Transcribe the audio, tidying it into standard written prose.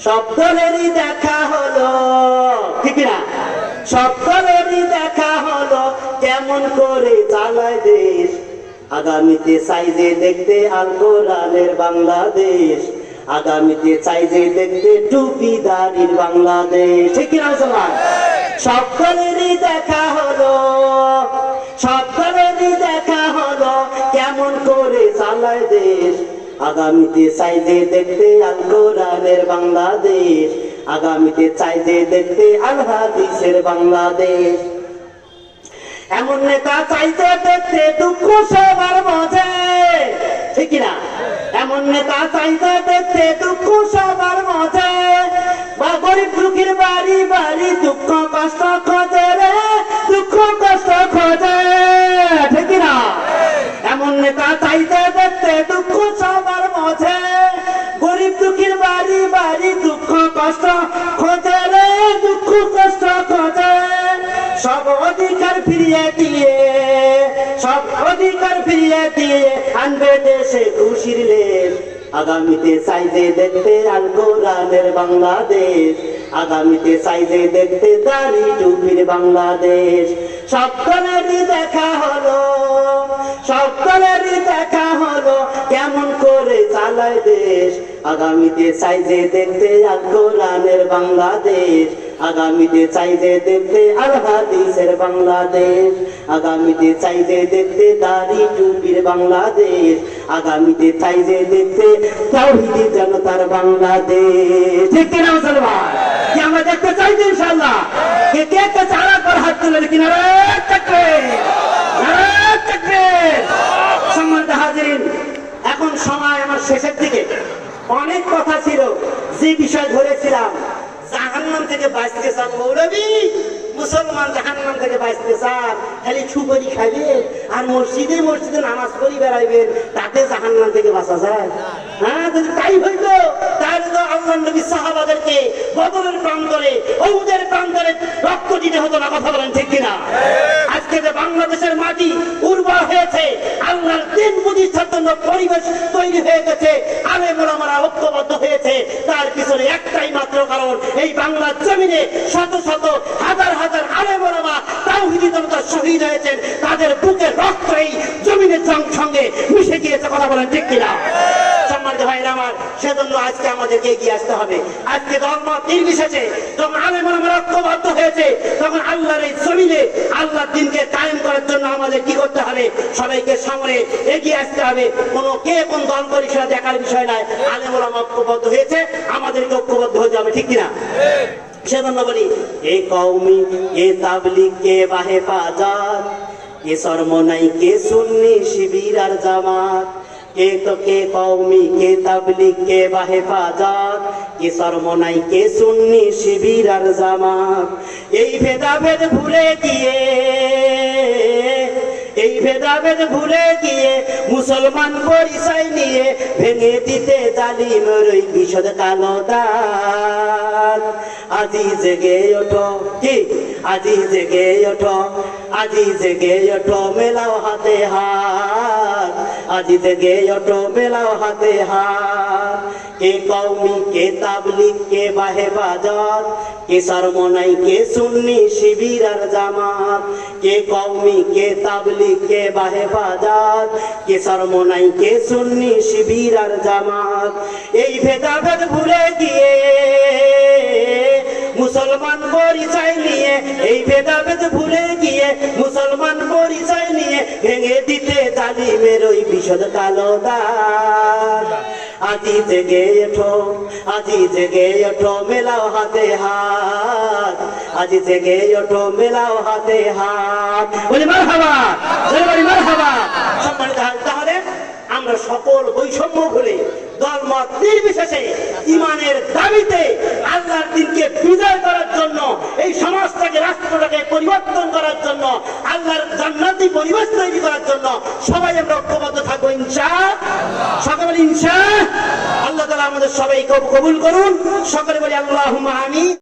সব দলেরই দেখা হলো, ঠিক না? সব দলেরই দেখা হলো কেমন করে চালায় দেশ। আগামীতে চাই যে দেখতে আল কোরআনের বাংলাদেশ, আগামীতে চাই যে দেখতে টুপিদারির বাংলাদেশ, ঠিক না মুসলমান? সব দলেরই দেখা হলো, সব দলেরই দেখা হলো কেমন করে চালায় দেশ। আগামীতে চাই যে দেখতে আল কোরআনের বাংলাদেশ, আগামীতে চাই যে দেখতে আল হাদিসের বাংলাদেশ। এমন নেতা চাইতে দেখতে দুঃখ সবার মাঝে, ঠিক না? এমন নেতা চাইতে দেখতে দুঃখ সবার মাঝে, বা গরিব দুঃখীর বাড়ি বাড়ি দুঃখ কষ্ট খোঁজে রে, দুঃখ কষ্ট খোঁজে, ঠিক না? এমন নেতা চাইতে দেখতে দুঃখ সবার মাঝে, গরিব দুঃখীর বাড়ি বাড়ি দুঃখ কষ্ট খোঁজে রে, দুঃখ কষ্ট খোঁজে। সব অধিকার ফিরিয়ে দিয়ে, সব অধিকার ফিরিয়ে দিয়ে আনবে দেশে খুশির লেশ। আগামীতে চাই যে দেখতে আল কোরআনের বাংলাদেশ, আগামীতে চাই যে দেখতে দাড়ি টুপির বাংলাদেশ। সব দলেরই দেখা হলো, সব দলেরই দেখা হলো কেমন করে চালায় দেশ। আগামীতে চাই যে দেখতে আল কোরআনের বাংলাদেশ, আগামীতে চাই যে দেখতে আল হাদিসের বাংলাদেশ, আগামীতে চাই যে দেখতে দাড়ি টুপির বাংলাদেশ, আগামীতে চাই যে দেখতে তাওহীদি জনতার বাংলাদেশ, ঠিক কিনা মুসলমান? কি আমরা দেখতে চাই ইনশাআল্লাহ? কে কে কে চালা করে হাত তুলে কিনারে তাকবীর, নারে তাকবীর। সম্মানিত হাজিরিন, এখন সময় আমার শেষের দিকে। অনেক কথা ছিল, যে বিষয় ধরেছিলাম জাহান্নাম থেকে বাঁচতে চান মৌলবী, মুসলমান জাহান্নাম থেকে বাঁচতে চান, খালি ছুপরি খাইবেন আর মসজিদে মসজিদে নামাজ পড়ি বেড়াইবেন, তাতে জাহান্নাম থেকে বাঁচা যায়? হ্যাঁ, যদি তাই হইতো তাহলে তো আল্লাহর নবী সাহাবাদেরকে বদরের প্রান্তরে, উহুদের প্রান্তরে রক্ত দিতে হতো না। কথা বলেন ঠিক কিনা? আজকে যে বাংলাদেশের মাটি উর্বর হয়েছে, আল্লাহর দিন প্রতিষ্ঠার জন্য পরিবেশ তৈরি হয়ে গেছে, আলেম ওলামারা ঐক্যবদ্ধ হয়েছে, তার পিছনে একটাই মাত্র কারণ, এই বাংলার জমিনে শত শত হাজার হাজার আলেম ওলামা তাওহীদি জনতা শহীদ হয়েছেন, তাদের বুকের রক্ত এই জমিনের সঙ্গে মিশে গিয়েছে। কথা বলেন ঠিক কিনা? সম্মানিত ভাইরা আমার, সেজন্য আজকে আমাদেরকে এগিয়ে আসতে হবে। আজকে ধর্ম নির্বিশেষে যখন আলেম ওলামারা ঐক্যবদ্ধ হয়েছে, তখন আল্লাহর এই জমিনে আল্লাহর দ্বীনকে কায়েম করার জন্য আমাদের কি করতে হবে? সবাইকে সামনে এগিয়ে আসতে হবে। কোনো কে কোন দল করি সেটা দেখার বিষয় নয়। আলেম ওলামা ঐক্যবদ্ধ হয়েছে, আমাদেরকে ঐক্যবদ্ধ হতে হবে, ঠিক কিনা? সেজন্য বলি, এ কওমি এ তাবলীগ কে বাহেফাজত, কে শরমনাই কে সুন্নি শিবির আর জামাত, কে তো কে কওমি কে তাবলীগ কে বাহেফাজত, কে শরমনাই কে সুন্নি শিবির আর জামাত। এই ভেদাভেদ ভুলে গিয়ে, এই ভেদাভেদ ভুলে গিয়ে মুসলমান পরিচয় নিয়ে ভেঙে দিতে জালিমের ওই বিশদ কালো দাগ। আজি জেগে ওঠো, কি আজি জেগে ওঠো, আজি জেগে ওঠো, মেলাও হাতে হাত, আজি জেগে ওঠো, মেলাও হাতে হাত। কে কওমি কে তাবলীগ কে বাহেফাজত, কে শরমনাই কে সুন্নি শিবির আর জামাত, কে কওমি কে তাবলীগ কে বাহেফাজত, কে শরমনাই কে সুন্নি শিবির আর জামাত। এই ভেদাভেদ ভুলে গিয়ে মুসলমান পরিচয় নিয়ে, এই ভেদাভেদ ভুলে গিয়ে মুসলমান পরিচয় নিয়ে ভেঙে দিতে জালিমের ওই বিশদ কালো দাগ। আজি জেগে ওঠো, আজি জেগে ওঠো, মেলাও হাতে হাত, আজি জেগে ওঠো, মেলাও হাতে হাত। বলি মারহাবা, জোরে বলি মারহাবা। সম্মানিত, তাহলে আমরা সকল বৈষম্য ভুলে দলমত নির্বিশেষে ইমানের দাবিতে আল্লাহর দ্বীনকে বিজয় করার জন্য, এই সমাজটাকে রাষ্ট্রটাকে পরিবর্তন করার জন্য, আল্লাহর জান্নাতি পরিবেশ তৈরি করার জন্য সবাই আমরা ঐক্যবদ্ধ থাকবো ইনশাআল্লাহ। সকলে বলি ইনশাআল্লাহ। আল্লাহ তাআলা আমাদের সবাইকে কবুল করুন। সকলে বলি আল্লাহুম্মা আমিন।